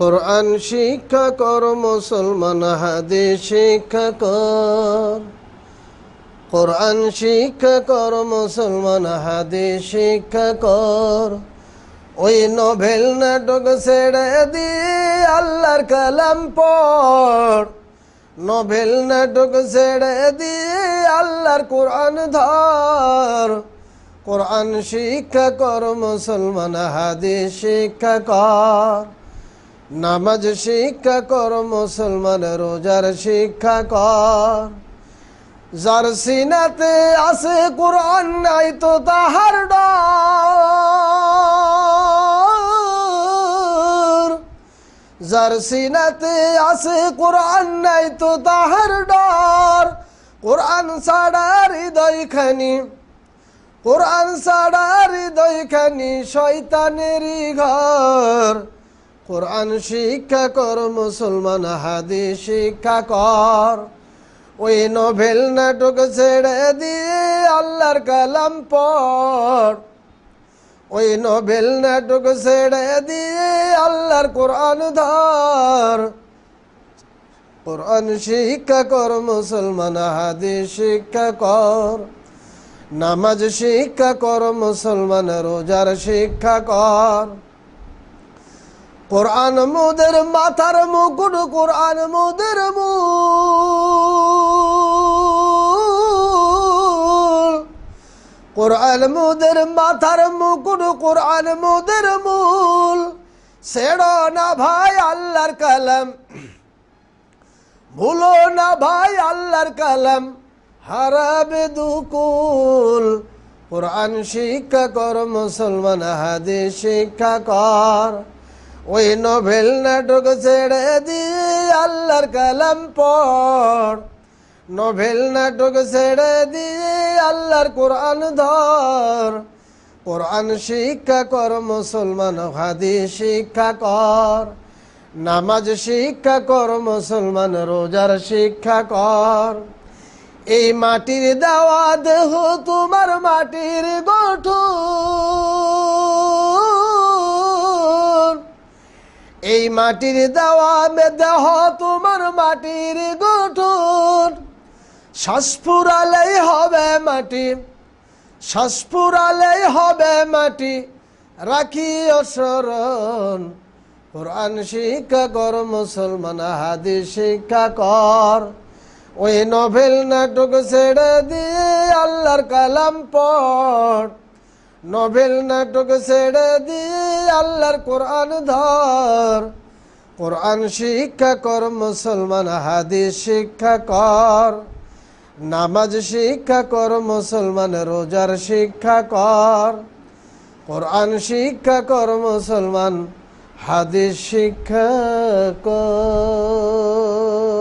কোরআন শিক্ষা কর মুসলমান, হাদিস শিক্ষা কর। কোরআন শিক্ষা কর মুসলমান, হাদিস শিক্ষা কর। ওই নোভেল নাটক ছেড়ে দিয়ে আল্লাহর কালাম পড়। নোভেল নাটক ছেড়ে দিয়ে আল্লাহর কোরআন ধর। কোরআন শিক্ষা কর মুসলমান, হাদিস শিক্ষা কর। নামাজ শিক্ষা কর মুসলমান, রোজার শিক্ষা কর। যার সিনাতে আছে কোরআন নাই তো তাহার ডর। যার সিনাতে আছে কোরআন নাই তো তাহার ডর। কোরআন ছাড়া হৃদয়খানি, কোরআন ছাড়া হৃদয়খানি শয়তানেরই ঘর। কোরআন শিক্ষা কর মুসলমান, হাদিস শিক্ষা কর। ওই নোভেল নাটক ছেড়ে দিয়ে আল্লাহর কালাম পড়। ওই নোভেল নাটক ছেড়ে দিয়ে আল্লাহর কোরআন ধর। কোরআন শিক্ষা কর মুসলমান, হাদিস শিক্ষা কর। নামাজ শিক্ষা কর মুসলমান, রোজার শিক্ষা কর। কোরআন মোদের মাথার মুকুট, কোরআন মোদের মূল। কোরআন মোদের মাথার মুকুট, কোরআন মোদের মূল। ছেড়ো না ভাই আল্লাহর কালাম, ভুলো না ভাই আল্লাহর কালাম, হারাবে দুকুল। কোরআন শিক্ষা কর মুসলমান, হাদিস শিক্ষা কর। ওই নোভেল নাটক ছেড়ে দিয়ে আল্লাহর কালাম পড়। নোভেল নাটক ছেড়ে দিয়ে আল্লাহর কোরআন ধর। কোরআন শিক্ষা কর মুসলমান, হাদিস শিক্ষা কর। নামাজ শিক্ষা কর মুসলমান, রোজার শিক্ষা কর। এই মাটির দেওয়া দেহ তোমার মাটির গঠন। এই মাটির দেওয়া দেহ তোমার মাটির গঠন। শ্বাস ফুরালেই হবে মাটি, শ্বাস ফুরালেই হবে মাটি, রাখিও স্মরণ। কোরআন শিক্ষা কর মুসলমান, হাদিস শিক্ষা কর। ওই নোভেল নাটক ছেড়ে দিয়ে আল্লাহর কালাম পড়। নোভেল নাটক ছেড়ে দিয়ে আল্লাহর কোরআন ধর। কোরআন শিক্ষা কর মুসলমান, হাদিস শিক্ষা কর। নামাজ শিক্ষা কর মুসলমান, রোজার শিক্ষা কর। কোরআন শিক্ষা কর মুসলমান, হাদিস শিক্ষা কর।